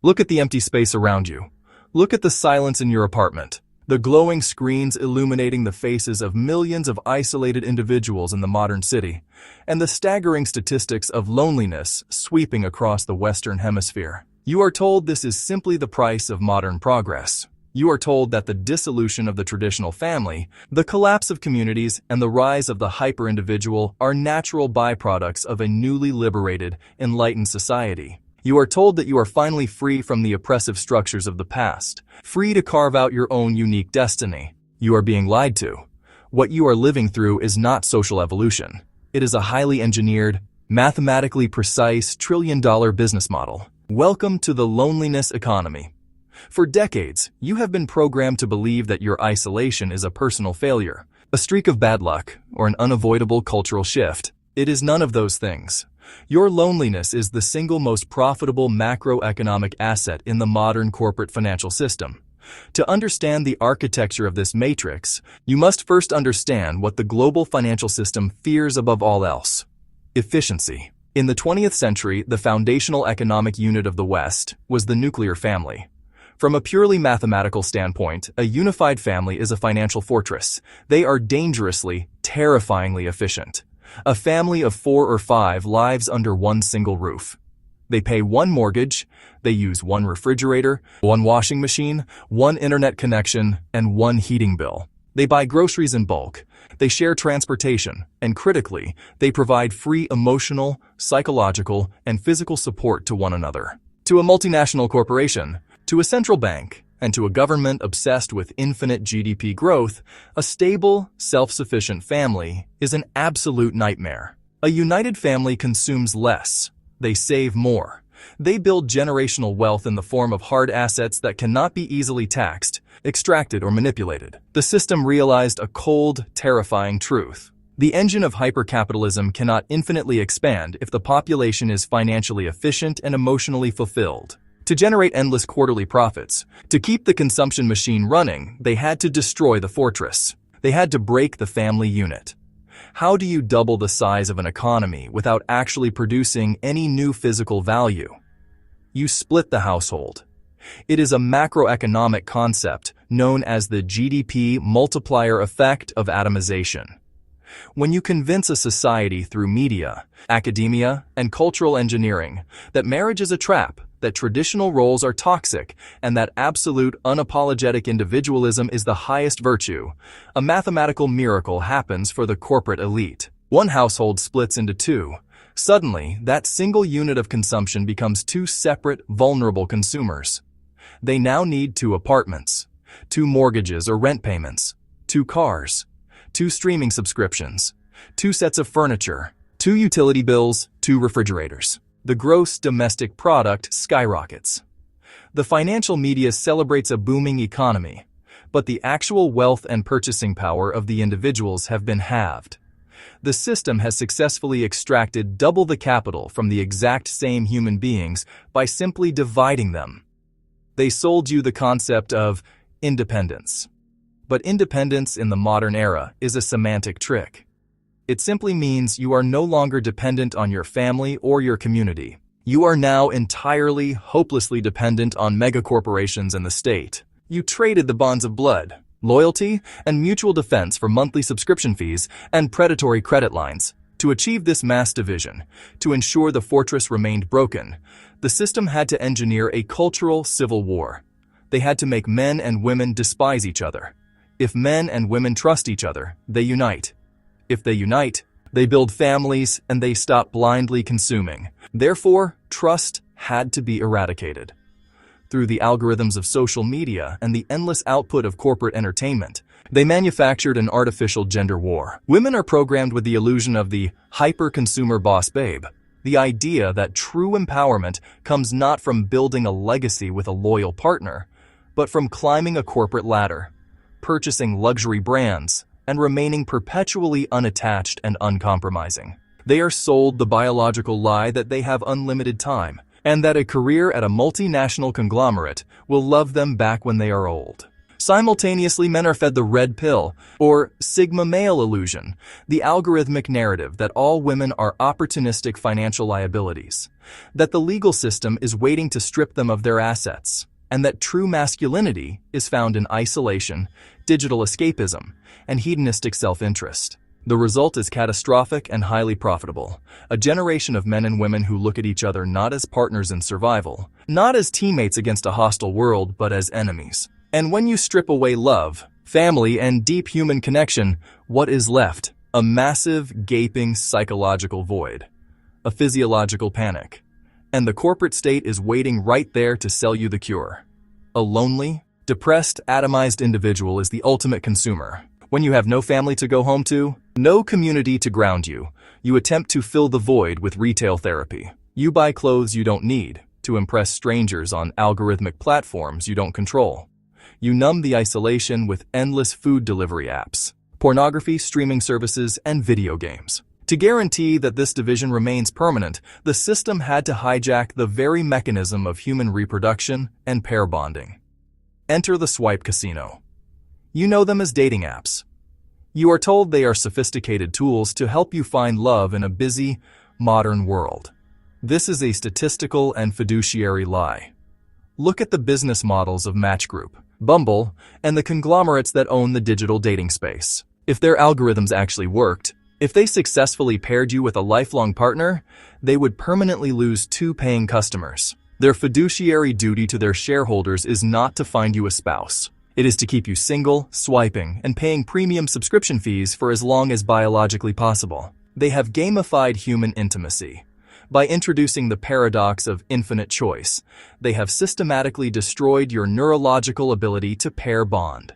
Look at the empty space around you. Look at the silence in your apartment. The glowing screens illuminating the faces of millions of isolated individuals in the modern city, and the staggering statistics of loneliness sweeping across the Western Hemisphere. You are told this is simply the price of modern progress. You are told that the dissolution of the traditional family, the collapse of communities, and the rise of the hyper-individual are natural byproducts of a newly liberated, enlightened society. You are told that you are finally free from the oppressive structures of the past, free to carve out your own unique destiny. You are being lied to. What you are living through is not social evolution. It is a highly engineered, mathematically precise, trillion-dollar business model. Welcome to the loneliness economy. For decades, you have been programmed to believe that your isolation is a personal failure, a streak of bad luck, or an unavoidable cultural shift. It is none of those things. Your loneliness is the single most profitable macroeconomic asset in the modern corporate financial system. To understand the architecture of this matrix, you must first understand what the global financial system fears above all else: efficiency. In the 20th century, the foundational economic unit of the West was the nuclear family. From a purely mathematical standpoint, a unified family is a financial fortress. They are dangerously, terrifyingly efficient. A family of 4 or 5 lives under one single roof. They pay one mortgage, they use one refrigerator, one washing machine, one internet connection, and one heating bill. They buy groceries in bulk, they share transportation, and critically, they provide free emotional, psychological, and physical support to one another. To a multinational corporation, to a central bank, and to a government obsessed with infinite GDP growth, a stable, self-sufficient family is an absolute nightmare. A united family consumes less. They save more. They build generational wealth in the form of hard assets that cannot be easily taxed, extracted, or manipulated. The system realized a cold, terrifying truth. The engine of hyper-capitalism cannot infinitely expand if the population is financially efficient and emotionally fulfilled. To generate endless quarterly profits, to keep the consumption machine running, they had to destroy the fortress. They had to break the family unit. How do you double the size of an economy without actually producing any new physical value? You split the household. It is a macroeconomic concept known as the GDP multiplier effect of atomization. When you convince a society through media, academia, and cultural engineering that marriage is a trap, that traditional roles are toxic, and that absolute, unapologetic individualism is the highest virtue, a mathematical miracle happens for the corporate elite. One household splits into 2. Suddenly, that single unit of consumption becomes 2 separate, vulnerable consumers. They now need 2 apartments, 2 mortgages or rent payments, 2 cars, 2 streaming subscriptions, 2 sets of furniture, 2 utility bills, 2 refrigerators. The gross domestic product skyrockets. The financial media celebrates a booming economy, but the actual wealth and purchasing power of the individuals have been halved. The system has successfully extracted double the capital from the exact same human beings by simply dividing them. They sold you the concept of independence. But independence in the modern era is a semantic trick. It simply means you are no longer dependent on your family or your community. You are now entirely, hopelessly dependent on megacorporations and the state. You traded the bonds of blood, loyalty, and mutual defense for monthly subscription fees and predatory credit lines. To achieve this mass division, to ensure the fortress remained broken, the system had to engineer a cultural civil war. They had to make men and women despise each other. If men and women trust each other, they unite. If they unite, they build families and they stop blindly consuming. Therefore, trust had to be eradicated. Through the algorithms of social media and the endless output of corporate entertainment, they manufactured an artificial gender war. Women are programmed with the illusion of the hyper-consumer boss babe, the idea that true empowerment comes not from building a legacy with a loyal partner, but from climbing a corporate ladder, purchasing luxury brands, and remaining perpetually unattached and uncompromising. They are sold the biological lie that they have unlimited time, and that a career at a multinational conglomerate will love them back when they are old. Simultaneously, men are fed the red pill, or Sigma male illusion, the algorithmic narrative that all women are opportunistic financial liabilities, that the legal system is waiting to strip them of their assets, and that true masculinity is found in isolation, digital escapism, and hedonistic self-interest. The result is catastrophic and highly profitable. A generation of men and women who look at each other not as partners in survival, not as teammates against a hostile world, but as enemies. And when you strip away love, family, and deep human connection, what is left? A massive, gaping psychological void. A physiological panic. And the corporate state is waiting right there to sell you the cure. A lonely, depressed, atomized individual is the ultimate consumer. When you have no family to go home to, no community to ground you, you attempt to fill the void with retail therapy. You buy clothes you don't need to impress strangers on algorithmic platforms you don't control. You numb the isolation with endless food delivery apps, pornography, streaming services, and video games. To guarantee that this division remains permanent, the system had to hijack the very mechanism of human reproduction and pair bonding. Enter the swipe casino. You know them as dating apps. You are told they are sophisticated tools to help you find love in a busy, modern world. This is a statistical and fiduciary lie. Look at the business models of Match Group, Bumble, and the conglomerates that own the digital dating space. If their algorithms actually worked, if they successfully paired you with a lifelong partner, they would permanently lose 2 paying customers. Their fiduciary duty to their shareholders is not to find you a spouse. It is to keep you single, swiping, and paying premium subscription fees for as long as biologically possible. They have gamified human intimacy. By introducing the paradox of infinite choice, they have systematically destroyed your neurological ability to pair bond.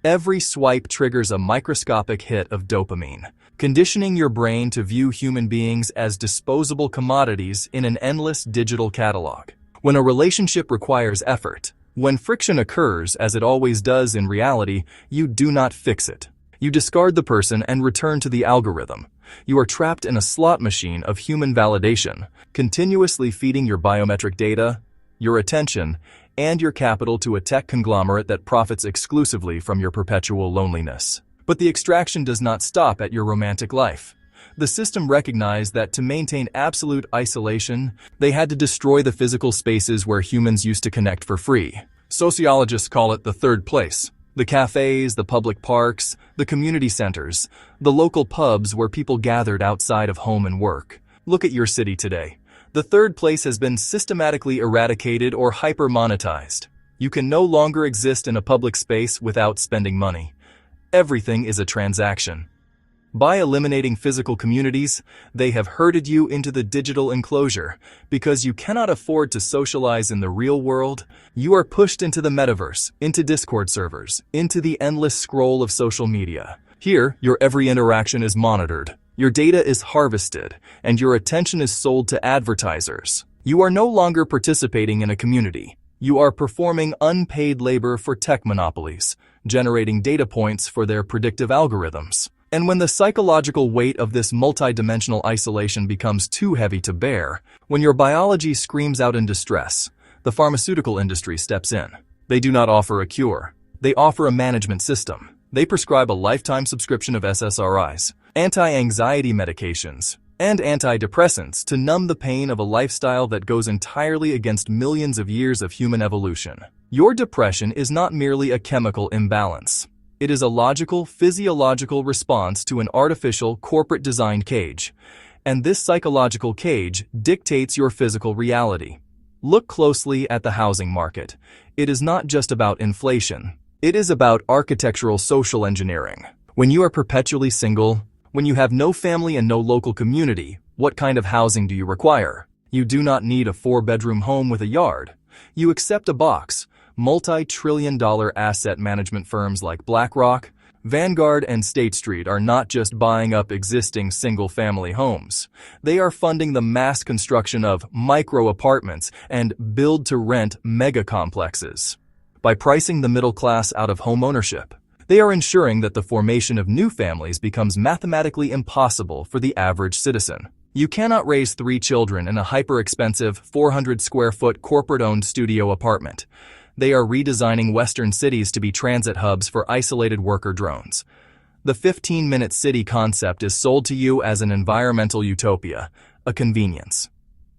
Every swipe triggers a microscopic hit of dopamine, conditioning your brain to view human beings as disposable commodities in an endless digital catalog. When a relationship requires effort, when friction occurs, as it always does in reality, you do not fix it. You discard the person and return to the algorithm. You are trapped in a slot machine of human validation, continuously feeding your biometric data, your attention, and your capital to a tech conglomerate that profits exclusively from your perpetual loneliness. But the extraction does not stop at your romantic life. The system recognized that to maintain absolute isolation, they had to destroy the physical spaces where humans used to connect for free. Sociologists call it the third place. The cafes, the public parks, the community centers, the local pubs where people gathered outside of home and work. Look at your city today. The third place has been systematically eradicated or hyper-monetized. You can no longer exist in a public space without spending money. Everything is a transaction. By eliminating physical communities, they have herded you into the digital enclosure. Because you cannot afford to socialize in the real world, you are pushed into the metaverse, into Discord servers, into the endless scroll of social media. Here, your every interaction is monitored, your data is harvested, and your attention is sold to advertisers. You are no longer participating in a community. You are performing unpaid labor for tech monopolies, generating data points for their predictive algorithms. And when the psychological weight of this multidimensional isolation becomes too heavy to bear, when your biology screams out in distress, the pharmaceutical industry steps in. They do not offer a cure. They offer a management system. They prescribe a lifetime subscription of SSRIs, anti-anxiety medications, and antidepressants to numb the pain of a lifestyle that goes entirely against millions of years of human evolution. Your depression is not merely a chemical imbalance. It is a logical, physiological response to an artificial, corporate-designed cage. And this psychological cage dictates your physical reality. Look closely at the housing market. It is not just about inflation. It is about architectural social engineering. When you are perpetually single, when you have no family and no local community, what kind of housing do you require? You do not need a 4-bedroom home with a yard. You accept a box. Multi-trillion-dollar asset management firms like BlackRock, Vanguard, and State Street are not just buying up existing single-family homes. They are funding the mass construction of micro-apartments and build-to-rent mega-complexes. By pricing the middle class out of home ownership, they are ensuring that the formation of new families becomes mathematically impossible for the average citizen. You cannot raise 3 children in a hyper-expensive 400-square-foot corporate-owned studio apartment. They are redesigning Western cities to be transit hubs for isolated worker drones. The 15-minute city concept is sold to you as an environmental utopia, a convenience.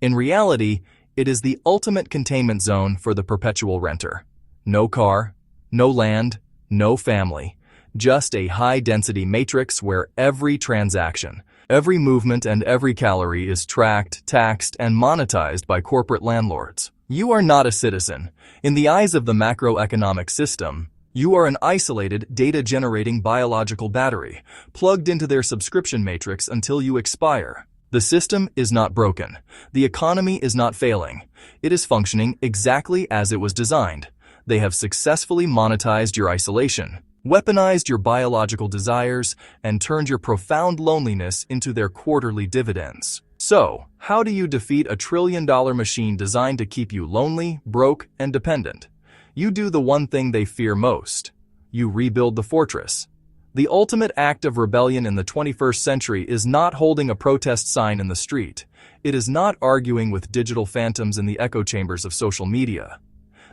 In reality, it is the ultimate containment zone for the perpetual renter. No car, no land, no family. Just a high-density matrix where every transaction, every movement and every calorie is tracked, taxed, and monetized by corporate landlords. You are not a citizen. In the eyes of the macroeconomic system, you are an isolated, data-generating biological battery, plugged into their subscription matrix until you expire. The system is not broken. The economy is not failing. It is functioning exactly as it was designed. They have successfully monetized your isolation, weaponized your biological desires, and turned your profound loneliness into their quarterly dividends. So, how do you defeat a trillion-dollar machine designed to keep you lonely, broke, and dependent? You do the one thing they fear most. You rebuild the fortress. The ultimate act of rebellion in the 21st century is not holding a protest sign in the street. It is not arguing with digital phantoms in the echo chambers of social media.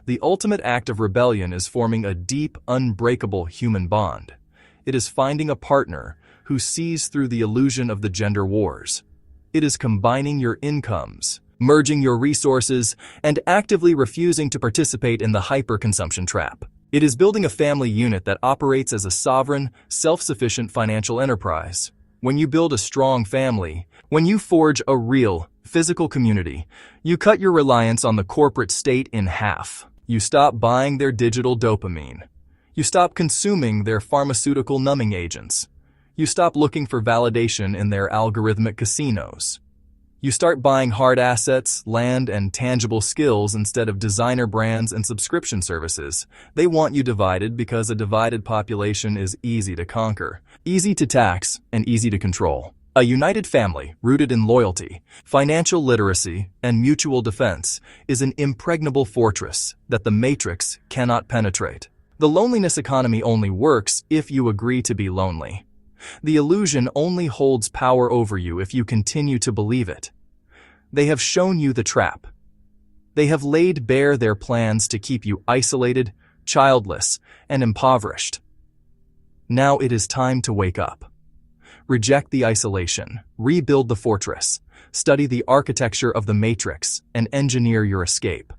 The ultimate act of rebellion is forming a deep, unbreakable human bond. It is finding a partner who sees through the illusion of the gender wars. It is combining your incomes, merging your resources, and actively refusing to participate in the hyper-consumption trap. It is building a family unit that operates as a sovereign, self-sufficient financial enterprise. When you build a strong family, when you forge a real, physical community, you cut your reliance on the corporate state in half. You stop buying their digital dopamine. You stop consuming their pharmaceutical numbing agents. You stop looking for validation in their algorithmic casinos. You start buying hard assets, land, and tangible skills instead of designer brands and subscription services. They want you divided because a divided population is easy to conquer, easy to tax, and easy to control. A united family, rooted in loyalty, financial literacy, and mutual defense, is an impregnable fortress that the matrix cannot penetrate. The loneliness economy only works if you agree to be lonely. The illusion only holds power over you if you continue to believe it. They have shown you the trap. They have laid bare their plans to keep you isolated, childless, and impoverished. Now it is time to wake up. Reject the isolation, rebuild the fortress, study the architecture of the matrix, and engineer your escape.